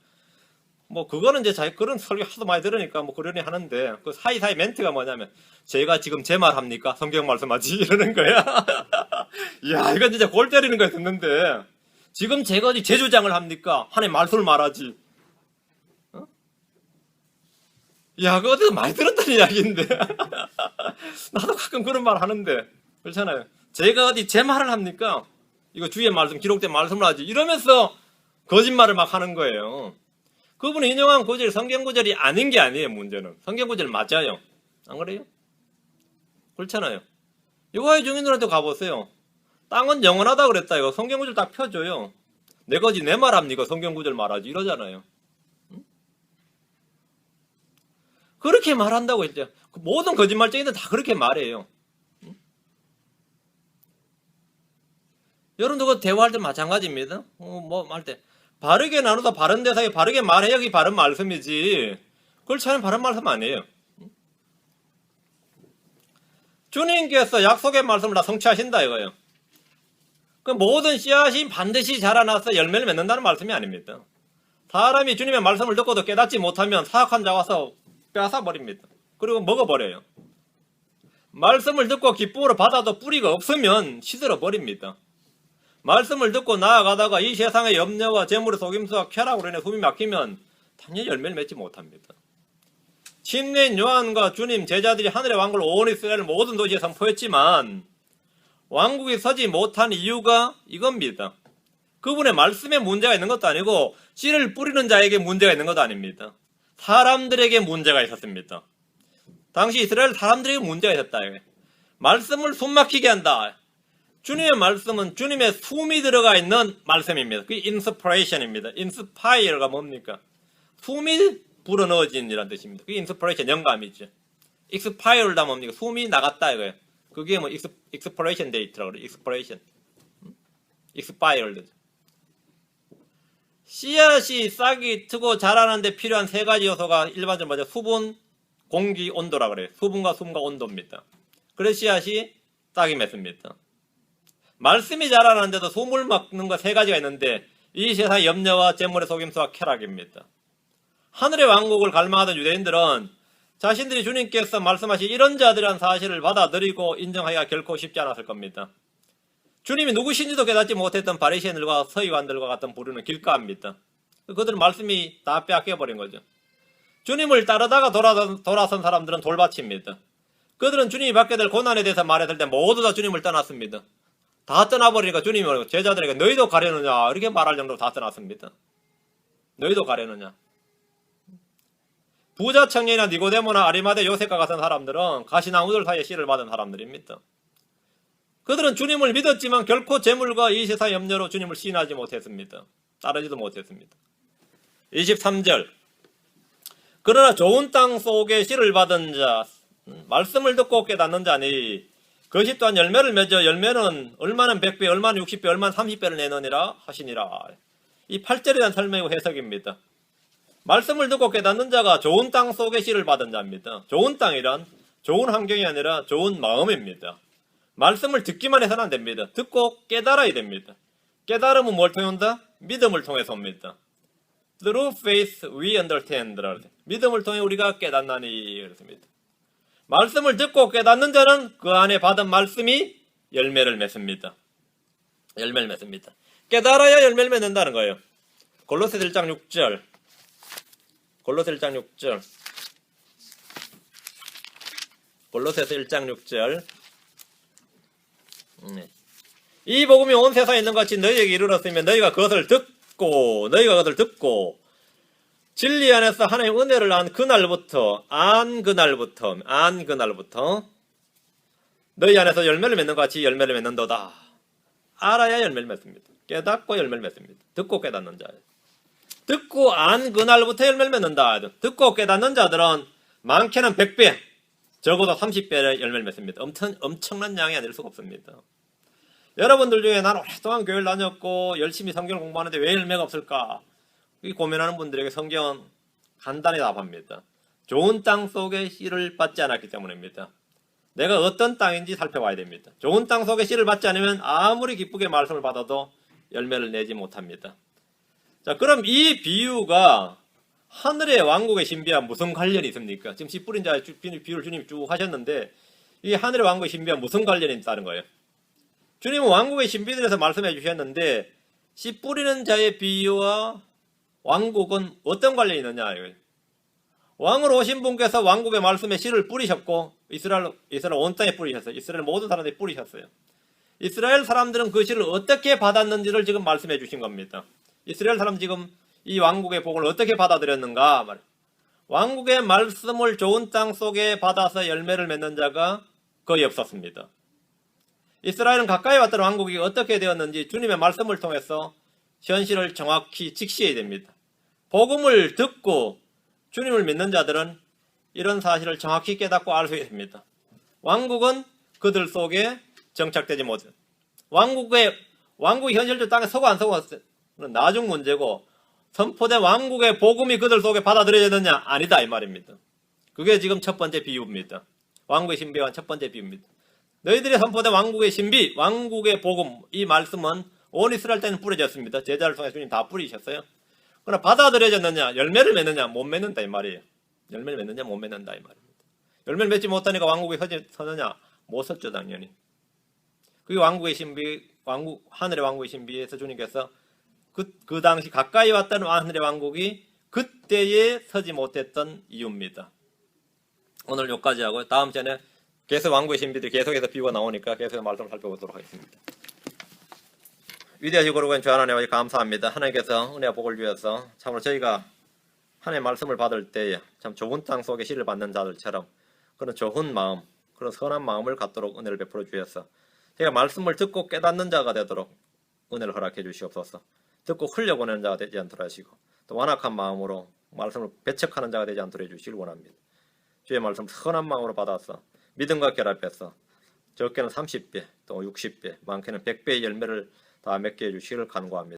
뭐 그거는 이제 그런 설교 하도 많이 들으니까 뭐 그러니 하는데, 그 사이사이 멘트가 뭐냐면, 제가 지금 제 말 합니까? 성경 말씀하지? 이러는 거야. 이야, 이건 진짜 골 때리는 거야 듣는데. 지금 제가 어디 제 주장을 합니까? 하나님 말씀을 말하지. 야, 그거 어디서 많이 들었던 이야기인데. 나도 가끔 그런 말 하는데. 그렇잖아요. 제가 어디 제 말을 합니까? 이거 주의 말씀, 기록된 말씀을 하지. 이러면서 거짓말을 막 하는 거예요. 그분이 인용한 구절이 성경 구절이 아닌 게 아니에요, 문제는. 성경 구절 맞아요. 안 그래요? 그렇잖아요. 여호와의 증인들한테 가보세요. 땅은 영원하다 그랬다. 이거 성경 구절 딱 펴줘요. 내가 어디 내 말 합니까? 성경 구절 말하지. 이러잖아요. 응? 그렇게 말한다고 했죠. 모든 거짓말쟁이들 다 그렇게 말해요. 응? 여러분도 그 대화할 때 마찬가지입니다. 뭐 할 때 바르게 나누다 바른 대상에 바르게 말해야 그게 바른 말씀이지. 그렇지 않으면 바른 말씀 아니에요. 주님께서 약속의 말씀을 다 성취하신다 이거예요. 그 모든 씨앗이 반드시 자라나서 열매를 맺는다는 말씀이 아닙니다. 사람이 주님의 말씀을 듣고도 깨닫지 못하면 사악한 자가 와서 빼앗아 버립니다. 그리고 먹어버려요. 말씀을 듣고 기쁨으로 받아도 뿌리가 없으면 시들어 버립니다. 말씀을 듣고 나아가다가 이 세상의 염려와 재물의 속임수와 쾌락으로 인해 숨이 막히면 당연히 열매를 맺지 못합니다. 침례인 요한과 주님 제자들이 하늘의 왕국을 온 이스라엘 모든 도시에 선포했지만 왕국이 서지 못한 이유가 이겁니다. 그분의 말씀에 문제가 있는 것도 아니고 씨를 뿌리는 자에게 문제가 있는 것도 아닙니다. 사람들에게 문제가 있었습니다. 당시 이스라엘 사람들에게 문제가 있었다. 말씀을 숨막히게 한다. 주님의 말씀은 주님의 숨이 들어가 있는 말씀입니다. 그게 인스피레이션입니다. 인스파이어가 뭡니까? 숨이 불어넣어진이라는 뜻입니다. 그게 인스피레이션, 영감이죠. 익스파이어다 뭡니까? 숨이 나갔다 이거예요. 그게 뭐 익스피레이션 데이트라고 그래요. 익스피레이션. 익스파이어드. 씨앗이 싹이 트고 자라는데 필요한 세 가지 요소가 일반적으로 뭐죠? 수분, 공기, 온도라 그래요. 수분과 숨과 온도입니다. 그래서 씨앗이 싹이 맺습니다. 말씀이 자라는데도 소물 막는 거 세 가지가 있는데 이 세상의 염려와 재물의 속임수와 쾌락입니다. 하늘의 왕국을 갈망하던 유대인들은 자신들이 주님께서 말씀하신 이런 자들이라는 사실을 받아들이고 인정하기가 결코 쉽지 않았을 겁니다. 주님이 누구신지도 깨닫지 못했던 바리새인들과 서기관들과 같은 부류는 길가합니다. 그들은 말씀이 다 빼앗겨버린 거죠. 주님을 따르다가 돌아선 사람들은 돌밭입니다. 그들은 주님이 받게 될 고난에 대해서 말했을 때 모두 다 주님을 떠났습니다. 다 떠나버리니까 주님이 제자들에게 너희도 가려느냐 이렇게 말할 정도로 다 떠났습니다. 너희도 가려느냐. 부자 청년이나 니고데모나 아리마대 요셉과 같은 사람들은 가시나무들 사이에 씨를 받은 사람들입니다. 그들은 주님을 믿었지만 결코 재물과 이 세상의 염려로 주님을 시인하지 못했습니다. 따르지도 못했습니다. 23절. 그러나 좋은 땅 속에 씨를 받은 자, 말씀을 듣고 깨닫는 자니 그것이 또한 열매를 맺어 열매는 얼마는 100배, 얼마는 60배, 얼마는 30배를 내느니라 하시니라. 이 8절에 대한 설명이고 해석입니다. 말씀을 듣고 깨닫는 자가 좋은 땅 속에 씨를 받은 자입니다. 좋은 땅이란 좋은 환경이 아니라 좋은 마음입니다. 말씀을 듣기만 해서는 안 됩니다. 듣고 깨달아야 됩니다. 깨달음은 뭘 통해 온다? 믿음을 통해서 옵니다. Through faith we understand. 믿음을 통해 우리가 깨닫나니 그렇습니다. 말씀을 듣고 깨닫는 자는 그 안에 받은 말씀이 열매를 맺습니다. 열매를 맺습니다. 깨달아야 열매를 맺는다는 거예요. 골로새 1장 6절. 골로새 1장 6절. 골로새서 1장 6절. 이 복음이 온 세상에 있는 것 같이 너희에게 이르렀으면 너희가 그것을 듣고 진리 안에서 하나님의 은혜를 안 그날부터 너희 안에서 열매를 맺는 것 같이 열매를 맺는도다. 알아야 열매를 맺습니다. 깨닫고 열매를 맺습니다. 듣고 깨닫는 자. 듣고 안 그날부터 열매를 맺는다. 듣고 깨닫는 자들은 많게는 100배, 적어도 30배의 열매를 맺습니다. 엄청난 양이 아닐 수가 없습니다. 여러분들 중에 나는 오랫동안 교회를 다녔고 열심히 성경을 공부하는데 왜 열매가 없을까? 고민하는 분들에게 성경은 간단히 답합니다. 좋은 땅 속에 씨를 받지 않았기 때문입니다. 내가 어떤 땅인지 살펴봐야 됩니다. 좋은 땅 속에 씨를 받지 않으면 아무리 기쁘게 말씀을 받아도 열매를 내지 못합니다. 자, 그럼 이 비유가 하늘의 왕국의 신비와 무슨 관련이 있습니까? 지금 씨 뿌린 자의 비유를 주님이 쭉 하셨는데 이 하늘의 왕국의 신비와 무슨 관련이 있다는 거예요? 주님은 왕국의 신비에 대해서 말씀해 주셨는데 씨 뿌리는 자의 비유와 왕국은 어떤 관련이 있느냐 이거예요. 왕으로 오신 분께서 왕국의 말씀에 씨를 뿌리셨고 이스라엘 온 땅에 뿌리셨어요. 이스라엘 모든 사람들이 뿌리셨어요. 이스라엘 사람들은 그 씨를 어떻게 받았는지를 지금 말씀해 주신 겁니다. 이스라엘 사람 지금 이 왕국의 복을 어떻게 받아들였는가 말이에요. 왕국의 말씀을 좋은 땅 속에 받아서 열매를 맺는 자가 거의 없었습니다. 이스라엘은 가까이 왔던 왕국이 어떻게 되었는지 주님의 말씀을 통해서 현실을 정확히 직시해야 됩니다. 복음을 듣고 주님을 믿는 자들은 이런 사실을 정확히 깨닫고 알 수 있습니다. 왕국은 그들 속에 정착되지 못해요. 왕국의 왕국이 현실적 땅에 서고 안 서고는 나중 문제고 선포된 왕국의 복음이 그들 속에 받아들여졌느냐? 아니다 이 말입니다. 그게 지금 첫 번째 비유입니다. 왕국의 신비와 첫 번째 비유입니다. 너희들이 선포된 왕국의 신비, 왕국의 복음, 이 말씀은 온 이스라엘 때는 뿌려졌습니다. 제자를 통해 주님 다 뿌리셨어요. 그러나 받아들여졌느냐? 열매를 맺느냐? 못 맺는다 이 말이에요. 열매를 맺느냐? 못 맺는다 이 말입니다. 열매를 맺지 못하니까 왕국이 서느냐? 못 섰죠 당연히. 그게 왕국의 신비, 하늘의 왕국의 신비에서 주님께서 그 당시 가까이 왔다는 하늘의 왕국이 그때에 서지 못했던 이유입니다. 오늘 여기까지 하고 다음 시간에 계속 왕국의 신비들이 계속해서 비유가 나오니까 계속 말씀을 살펴보도록 하겠습니다. 위대하시고 거룩한 주 하나님 아버지 감사합니다. 하나님께서 은혜와 복을 주셔서 참으로 저희가 하나님의 말씀을 받을 때에 참 좋은 땅 속에 씨를 받는 자들처럼 그런 좋은 마음, 그런 선한 마음을 갖도록 은혜를 베풀어 주셔서 저희가 말씀을 듣고 깨닫는 자가 되도록 은혜를 허락해 주시옵소서. 듣고 흘려보내는 자가 되지 않도록 하시고 또 완악한 마음으로 말씀을 배척하는 자가 되지 않도록 해주시길 원합니다. 주의 말씀 선한 마음으로 받아서 믿음과 결합해서 적게는 30배 또 60배 많게는 100배의 열매를 다 맺게 해주시기를 간구합니다.